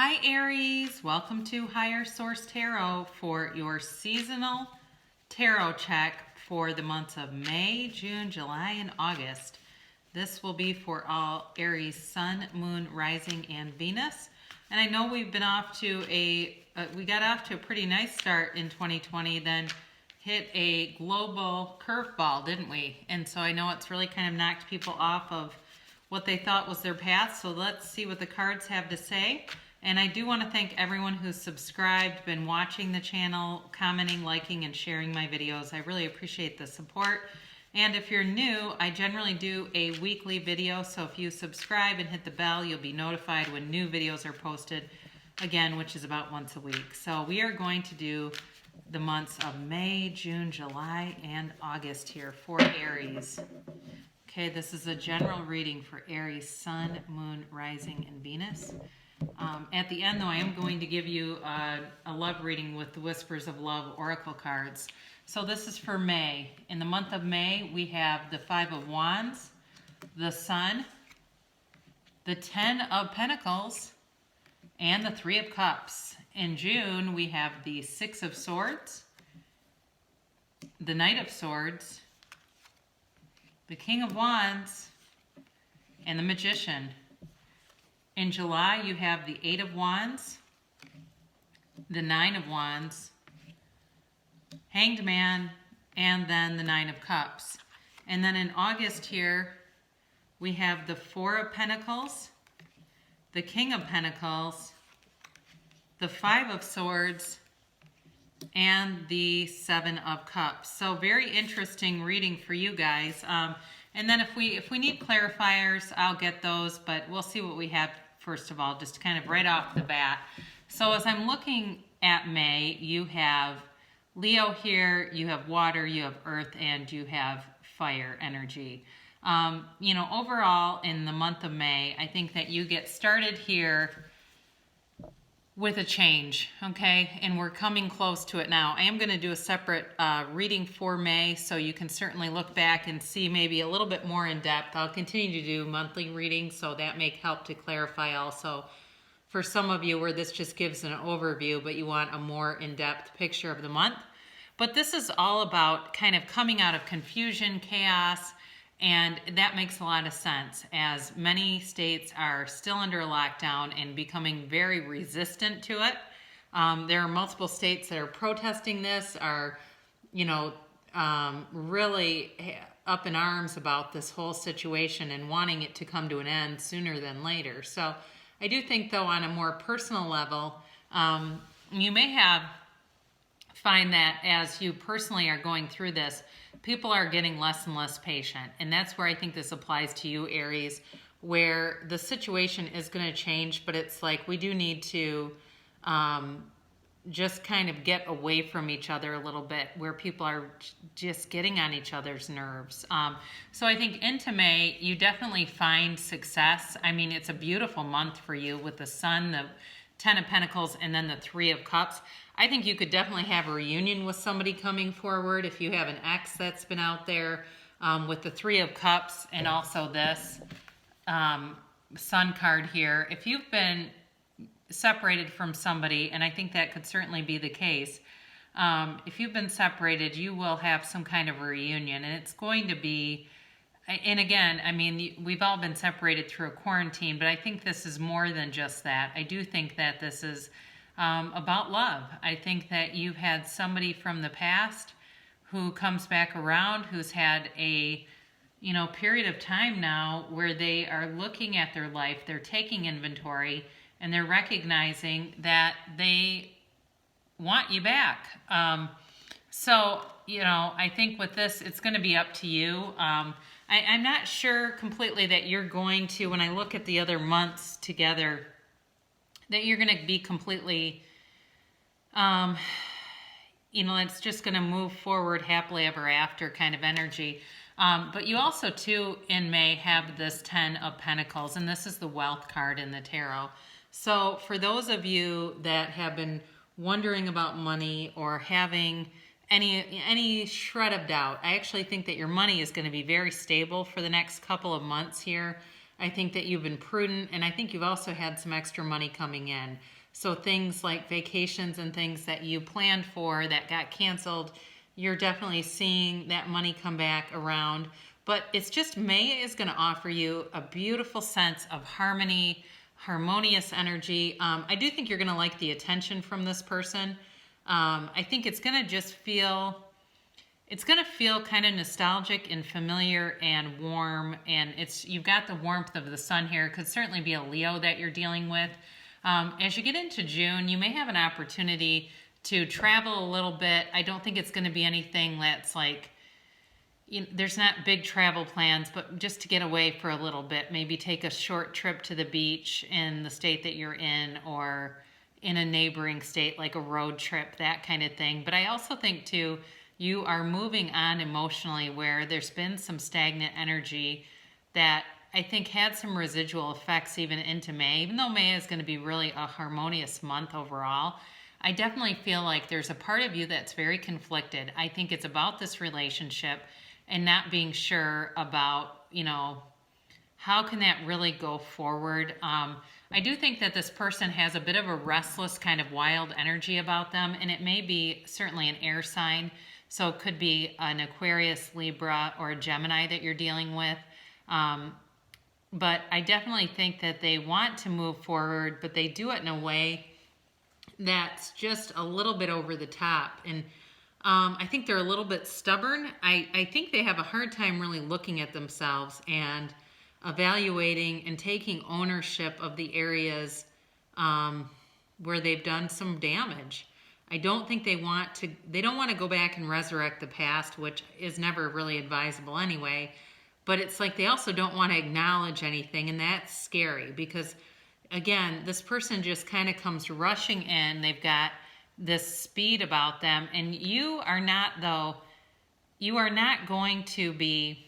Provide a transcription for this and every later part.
Hi Aries, welcome to Higher Source Tarot for your seasonal tarot check for the months of May, June, July, and August. This will be for all Aries Sun, Moon, Rising, and Venus. And I know we've been off to we got off to a pretty nice start in 2020, then hit a global curveball, didn't we? And so I know it's really kind of knocked people off of what they thought was their path. So let's see what the cards have to say. And I do want to thank everyone who's subscribed, been watching the channel, commenting, liking, and sharing my videos. I really appreciate the support. And if you're new, I generally do a weekly video, so if you subscribe and hit the bell, you'll be notified when new videos are posted, again, which is about once a week. So we are going to do the months of May, June, July, and August here for Aries. Okay, this is a general reading for Aries, Sun, Moon, Rising, and Venus. At the end, though, I am going to give you a love reading with the Whispers of Love Oracle cards. So this is for May. In the month of May, we have the Five of Wands, the Sun, the Ten of Pentacles, and the Three of Cups. In June, we have the Six of Swords, the Knight of Swords, the King of Wands, and the Magician. In July, you have the Eight of Wands, the Nine of Wands, Hanged Man, and then the Nine of Cups. And then in August here, we have the Four of Pentacles, the King of Pentacles, the Five of Swords, and the Seven of Cups. So very interesting reading for you guys. And then if we need clarifiers, I'll get those, but we'll see what we have first of all, just kind of right off the bat. So as I'm looking at May, you have Leo here, you have water, you have earth, and you have fire energy. You know, overall in the month of May, I think that you get started here with a change, okay? And we're coming close to it now. I am going to do a separate reading for May, so you can certainly look back and see maybe a little bit more in depth. I'll continue to do monthly readings, so that may help to clarify also for some of you where this just gives an overview, but you want a more in-depth picture of the month. But this is all about kind of coming out of confusion, chaos, and that makes a lot of sense as many states are still under a lockdown and becoming very resistant to it. There are multiple states that are protesting this, are, you know, really up in arms about this whole situation and wanting it to come to an end sooner than later. So I do think, though, on a more personal level, you may find that as you personally are going through this, people are getting less and less patient. And that's where I think this applies to you, Aries, where the situation is going to change, but it's like we do need to just kind of get away from each other a little bit, where people are just getting on each other's nerves. So I think into May, you definitely find success. I mean, it's a beautiful month for you with the Sun, the Ten of Pentacles, and then the Three of Cups. I think you could definitely have a reunion with somebody coming forward if you have an ex that's been out there, with the Three of Cups and also this Sun card here. If you've been separated from somebody, and I think that could certainly be the case, if you've been separated, you will have some kind of a reunion, and it's going to be, and again, I mean, we've all been separated through a quarantine, but I think this is more than just that. I do think that this is about love. I think that you've had somebody from the past who comes back around, who's had a, you know, period of time now where they are looking at their life, they're taking inventory, and they're recognizing that they want you back. So, you know, I think with this, it's going to be up to you. I'm not sure completely that you're going to, when I look at the other months together, that you're going to be completely, you know, it's just going to move forward happily ever after kind of energy. But you also, too, in May, have this Ten of Pentacles, and this is the wealth card in the tarot. So for those of you that have been wondering about money or having any shred of doubt, I actually think that your money is going to be very stable for the next couple of months here. I think that you've been prudent, and I think you've also had some extra money coming in. So things like vacations and things that you planned for that got canceled, you're definitely seeing that money come back around. But it's just May is going to offer you a beautiful sense of harmony, harmonious energy. I do think you're going to like the attention from this person. I think it's going to just feel... It's going to feel kind of nostalgic and familiar and warm, and you've got the warmth of the sun here. It could certainly be a Leo that you're dealing with. As you get into June, you may have an opportunity to travel a little bit. I don't think it's going to be anything that's like, there's not big travel plans, but just to get away for a little bit. Maybe take a short trip to the beach in the state that you're in, or in a neighboring state, like a road trip, that kind of thing. But I also think, too, you are moving on emotionally, where there's been some stagnant energy that I think had some residual effects even into May. Even though May is going to be really a harmonious month overall, I definitely feel like there's a part of you that's very conflicted. I think it's about this relationship and not being sure about, how can that really go forward. I do think that this person has a bit of a restless kind of wild energy about them, and it may be certainly an air sign. So it could be an Aquarius, Libra, or a Gemini that you're dealing with. But I definitely think that they want to move forward, but they do it in a way that's just a little bit over the top. And I think they're a little bit stubborn. I think they have a hard time really looking at themselves and evaluating and taking ownership of the areas where they've done some damage. I don't think they don't want to go back and resurrect the past, which is never really advisable anyway. But it's like they also don't want to acknowledge anything, and that's scary because, again, this person just kind of comes rushing in. They've got this speed about them, and you are not going to be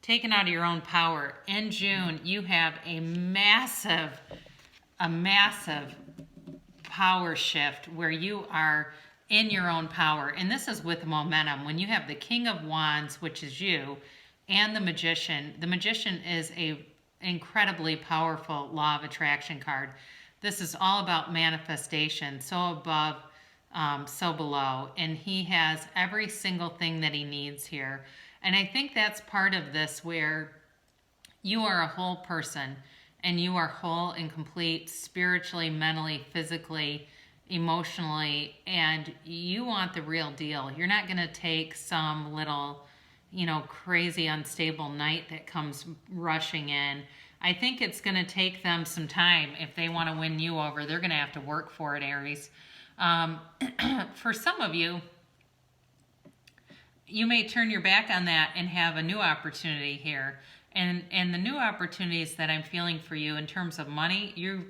taken out of your own power. In June, you have a massive power shift where you are in your own power. And this is with momentum. When you have the King of Wands, which is you, and the Magician is a incredibly powerful law of attraction card. This is all about manifestation, so above, so below. And he has every single thing that he needs here. And I think that's part of this, where you are a whole person. And you are whole and complete spiritually, mentally, physically, emotionally, and you want the real deal. You're not going to take some little, crazy, unstable knight that comes rushing in. I think it's going to take them some time. If they want to win you over, they're going to have to work for it, Aries. For some of you, you may turn your back on that and have a new opportunity here. And the new opportunities that I'm feeling for you in terms of money, you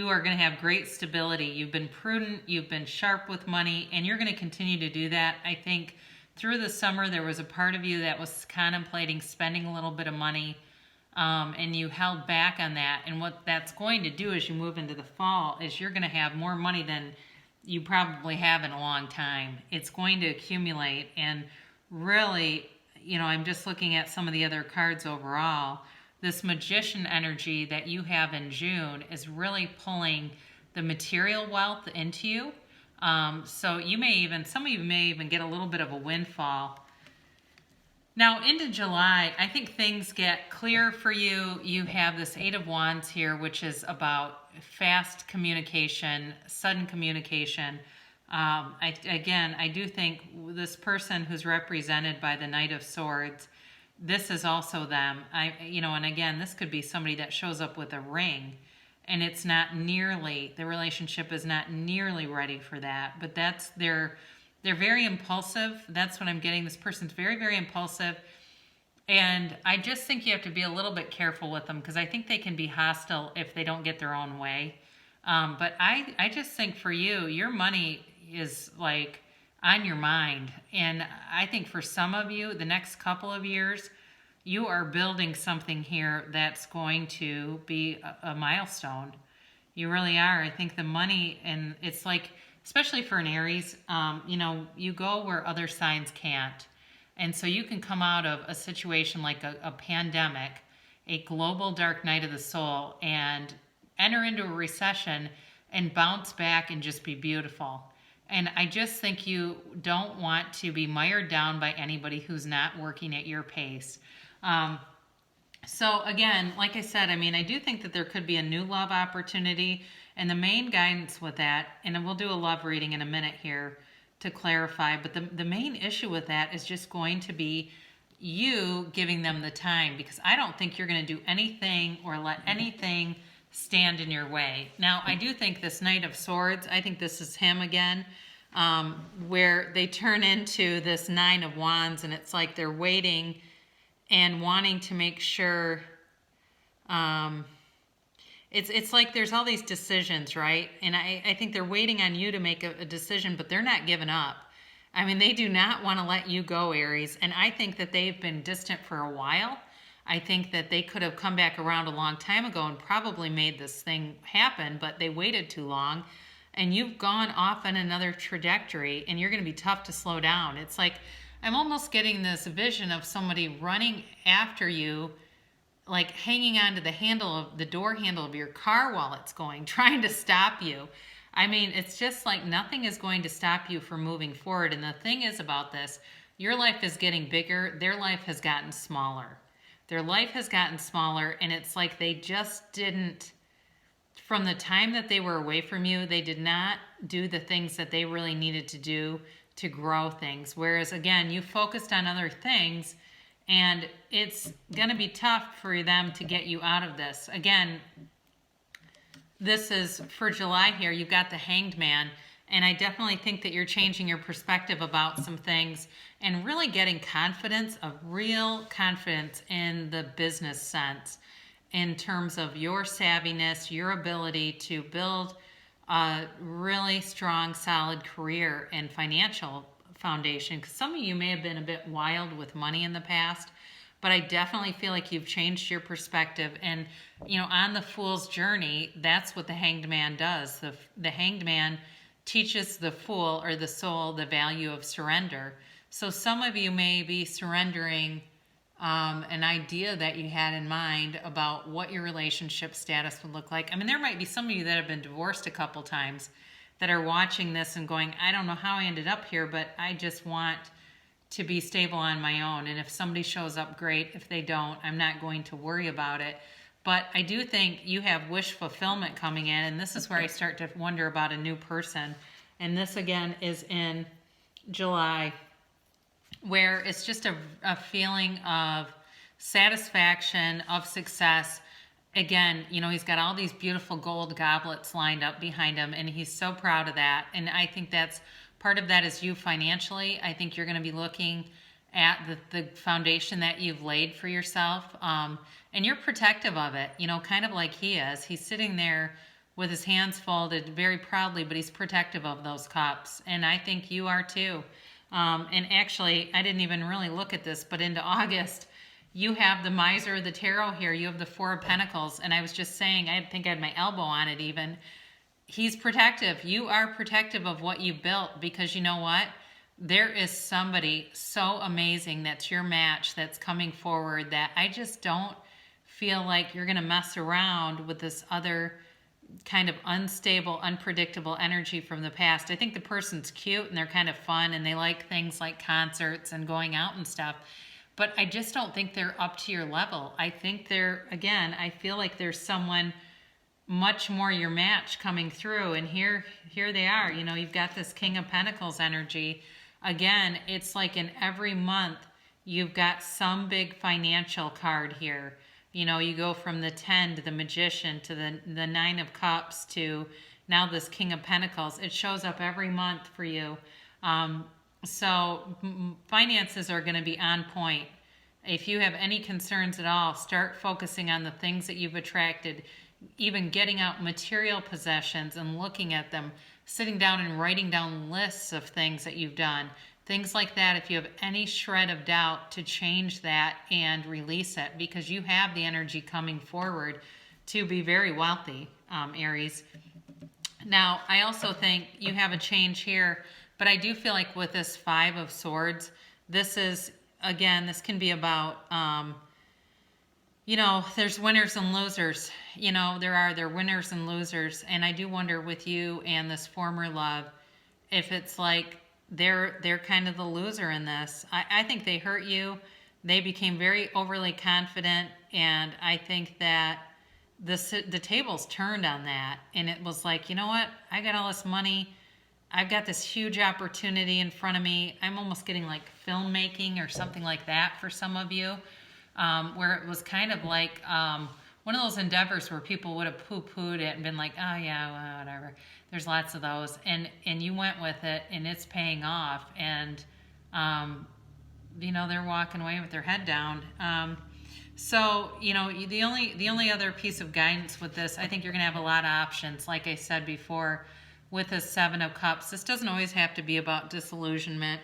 are going to have great stability. You've been prudent, you've been sharp with money, and you're going to continue to do that. I think through the summer, there was a part of you that was contemplating spending a little bit of money, and you held back on that. And what that's going to do as you move into the fall is you're going to have more money than you probably have in a long time. It's going to accumulate, and really, I'm just looking at some of the other cards overall. This Magician energy that you have in June is really pulling the material wealth into you. So some of you may even get a little bit of a windfall. Now into July, I think things get clear for you. You have this Eight of Wands here, which is about fast communication, sudden communication. I do think this person who's represented by the Knight of Swords, this is also them. And again, this could be somebody that shows up with a ring, and it's not nearly, the relationship is not nearly ready for that. But they're very impulsive. That's what I'm getting. This person's very, very impulsive. And I just think you have to be a little bit careful with them, because I think they can be hostile if they don't get their own way. But I just think for you, your money is like on your mind. And I think for some of you, the next couple of years, you are building something here that's going to be a milestone. You really are. I think the money, and it's like, especially for an Aries, you go where other signs can't. And so you can come out of a situation like a pandemic, a global dark night of the soul, and enter into a recession and bounce back and just be beautiful. And I just think you don't want to be mired down by anybody who's not working at your pace. So again, like I said, I mean, I do think that there could be a new love opportunity, and the main guidance with that, and we'll do a love reading in a minute here to clarify, but the main issue with that is just going to be you giving them the time, because I don't think you're going to do anything or let anything stand in your way. Now, I do think this Knight of Swords, I think this is him again, where they turn into this Nine of Wands, and it's like they're waiting and wanting to make sure, it's like there's all these decisions, right? And I think they're waiting on you to make a decision, but they're not giving up. I mean, they do not want to let you go, Aries. And I think that they've been distant for a while. I think that they could have come back around a long time ago and probably made this thing happen, but they waited too long. And you've gone off on another trajectory, and you're going to be tough to slow down. It's like, I'm almost getting this vision of somebody running after you, like hanging onto the handle of the door handle of your car while it's going, trying to stop you. I mean, it's just like nothing is going to stop you from moving forward. And the thing is about this, your life is getting bigger. Their life has gotten smaller. Their life has gotten smaller, and it's like they just didn't, from the time that they were away from you, they did not do the things that they really needed to do to grow things. Whereas, again, you focused on other things, and it's going to be tough for them to get you out of this. Again, this is for July here. You've got the Hanged Man, and I definitely think that you're changing your perspective about some things and really getting confidence, a real confidence in the business sense, in terms of your savviness, your ability to build a really strong, solid career and financial foundation. Because some of you may have been a bit wild with money in the past, but I definitely feel like you've changed your perspective. And, you know, on the Fool's journey, that's what the Hanged Man does. The Hanged Man teaches the Fool, or the soul, the value of surrender. So some of you may be surrendering an idea that you had in mind about what your relationship status would look like. I mean, there might be some of you that have been divorced a couple times that are watching this and going, I don't know how I ended up here, but I just want to be stable on my own. And if somebody shows up, great. If they don't, I'm not going to worry about it. But I do think you have wish fulfillment coming in, and this is where I start to wonder about a new person. And this, again, is in July, where it's just a feeling of satisfaction, of success. Again, you know, he's got all these beautiful gold goblets lined up behind him, and he's so proud of that. And I think that's part of that is you financially. I think you're going to be looking at the foundation that you've laid for yourself, and you're protective of it, you know, kind of like he is. He's sitting there with his hands folded very proudly, but he's protective of those cups, and I think you are too. And actually, I didn't even really look at this, but into August, you have the Miser of the Tarot here. You have the Four of Pentacles, and I was just saying, I think I had my elbow on it even. He's protective. You are protective of what you built, because you know what? There is somebody so amazing that's your match that's coming forward that I just don't feel like you're going to mess around with this other kind of unstable, unpredictable energy from the past. I think the person's cute and they're kind of fun and they like things like concerts and going out and stuff, but I just don't think they're up to your level. I think they're, again, I feel like there's someone much more your match coming through, and here they are. You know, you've got this King of Pentacles energy. Again, it's like in every month you've got some big financial card here. You know, you go from the 10 to the Magician to the 9 of Cups to now this King of Pentacles. It shows up every month for you. So finances are going to be on point. If you have any concerns at all, start focusing on the things that you've attracted, even getting out material possessions and looking at them, sitting down and writing down lists of things that you've done. Things like that, if you have any shred of doubt, to change that and release it, because you have the energy coming forward to be very wealthy, Aries. Now, I also think you have a change here, but I do feel like with this Five of Swords, this is again, this can be about, there's winners and losers. There are winners and losers. And I do wonder with you and this former love, if it's like they're kind of the loser in this. I think they hurt you. They became very overly confident. And I think that the tables turned on that. And it was like, you know what? I got all this money. I've got this huge opportunity in front of me. I'm almost getting like filmmaking or something like that for some of you, where it was kind of like one of those endeavors where people would have poo-pooed it and been like, oh yeah, well, whatever. There's lots of those. And you went with it, and it's paying off. And, they're walking away with their head down. So, the only other piece of guidance with this, I think you're going to have a lot of options. Like I said before, with a 7 of Cups, this doesn't always have to be about disillusionment.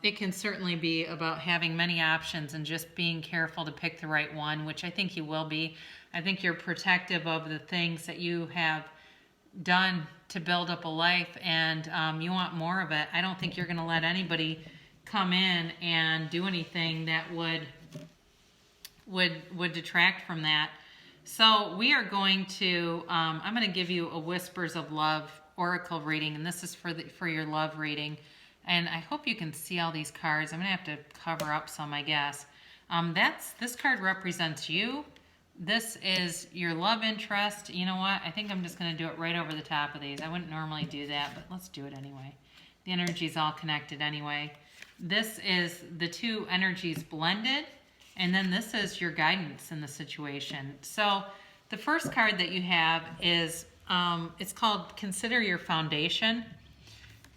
It can certainly be about having many options and just being careful to pick the right one, which I think you will be. I think you're protective of the things that you have done to build up a life, and you want more of it. I don't think you're going to let anybody come in and do anything that would detract from that. So we are going to, I'm going to give you a Whispers of Love Oracle reading, and this is for your love reading. And I hope you can see all these cards. I'm going to have to cover up some, I guess. This card represents you. This is your love interest. You know what? I think I'm just going to do it right over the top of these. I wouldn't normally do that, but let's do it anyway. The energy is all connected anyway. This is the two energies blended, and then this is your guidance in the situation. So the first card that you have is, it's called Consider Your Foundation.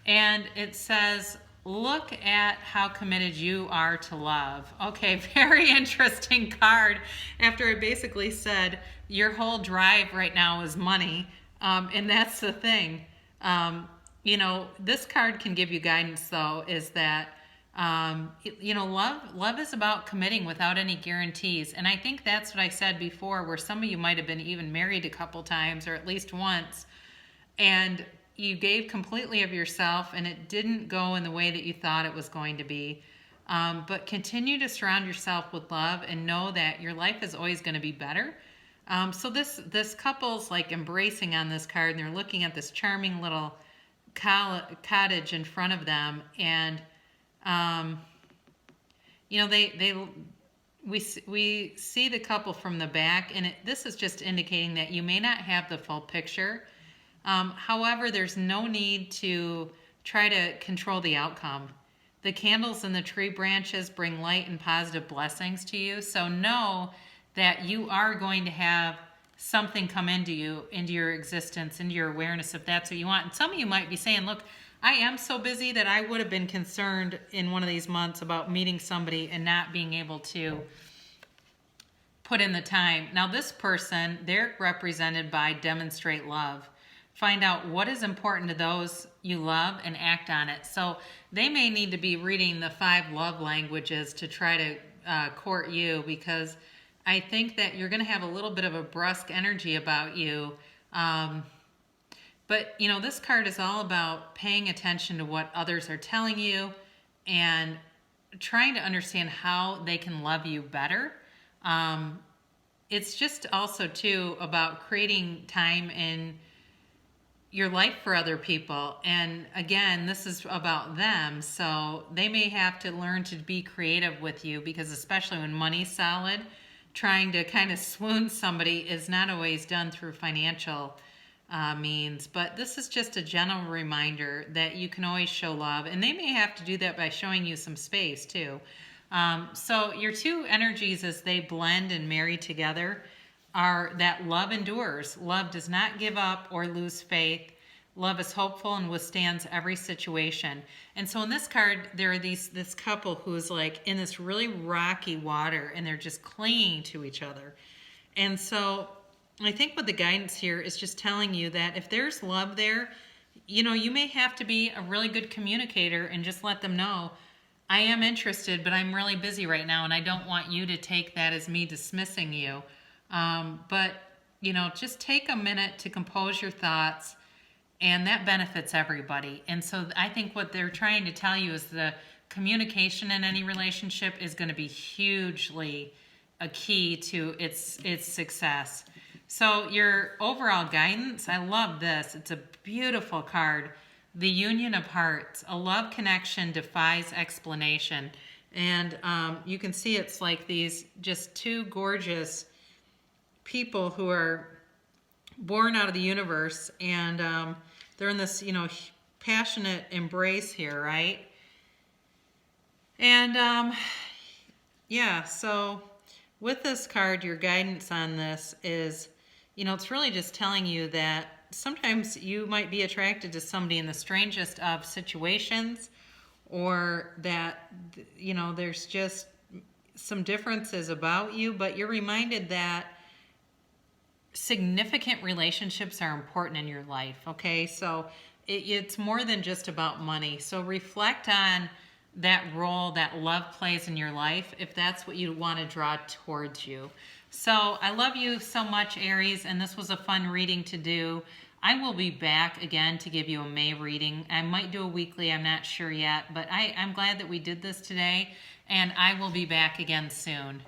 And it says, look at how committed you are to love. Okay, very interesting card. After I basically said your whole drive right now is money. And that's the thing. This card can give you guidance, though, is that, love is about committing without any guarantees. And I think that's what I said before, where some of you might have been even married a couple times or at least once. And you gave completely of yourself, and it didn't go in the way that you thought it was going to be. But continue to surround yourself with love and know that your life is always going to be better. So this couple's like embracing on this card, and they're looking at this charming little cottage in front of them. And, we see the couple from the back, and this is just indicating that you may not have the full picture. However, there's no need to try to control the outcome. The candles and the tree branches bring light and positive blessings to you. So know that you are going to have something come into your existence, into your awareness, if that's what you want. And some of you might be saying, look, I am so busy that I would have been concerned in one of these months about meeting somebody and not being able to put in the time. Now, this person, they're represented by demonstrate love. Find out what is important to those you love and act on it. So they may need to be reading the 5 love languages to try to court you, because I think that you're going to have a little bit of a brusque energy about you. But, this card is all about paying attention to what others are telling you and trying to understand how they can love you better. It's just also, too, about creating time in your life for other people. And again, this is about them. So they may have to learn to be creative with you, because especially when money's solid, trying to kind of swoon somebody is not always done through financial means. But this is just a gentle reminder that you can always show love. And they may have to do that by showing you some space too. So your two energies, as they blend and marry together, are that love endures. Love does not give up or lose faith. Love is hopeful and withstands every situation. And so in this card, there are this couple who's like in this really rocky water, and they're just clinging to each other. And so I think what the guidance here is just telling you that if there's love there, you may have to be a really good communicator and just let them know, I am interested, but I'm really busy right now, and I don't want you to take that as me dismissing you. But just take a minute to compose your thoughts, and that benefits everybody. And so I think what they're trying to tell you is the communication in any relationship is going to be hugely a key to its success. So your overall guidance, I love this. It's a beautiful card. The Union of Hearts, a love connection defies explanation. And you can see it's like these just two gorgeous people who are born out of the universe, and they're in this, you know, passionate embrace here, right? And yeah, so with this card, your guidance on this is, you know, it's really just telling you that sometimes you might be attracted to somebody in the strangest of situations, or that, you know, there's just some differences about you, but you're reminded that significant relationships are important in your life, okay? So it's more than just about money. So reflect on that role that love plays in your life, if that's what you want to draw towards you. So I love you so much, Aries, and this was a fun reading to do. I will be back again to give you a May reading. I might do a weekly, I'm not sure yet, but I'm glad that we did this today, and I will be back again soon.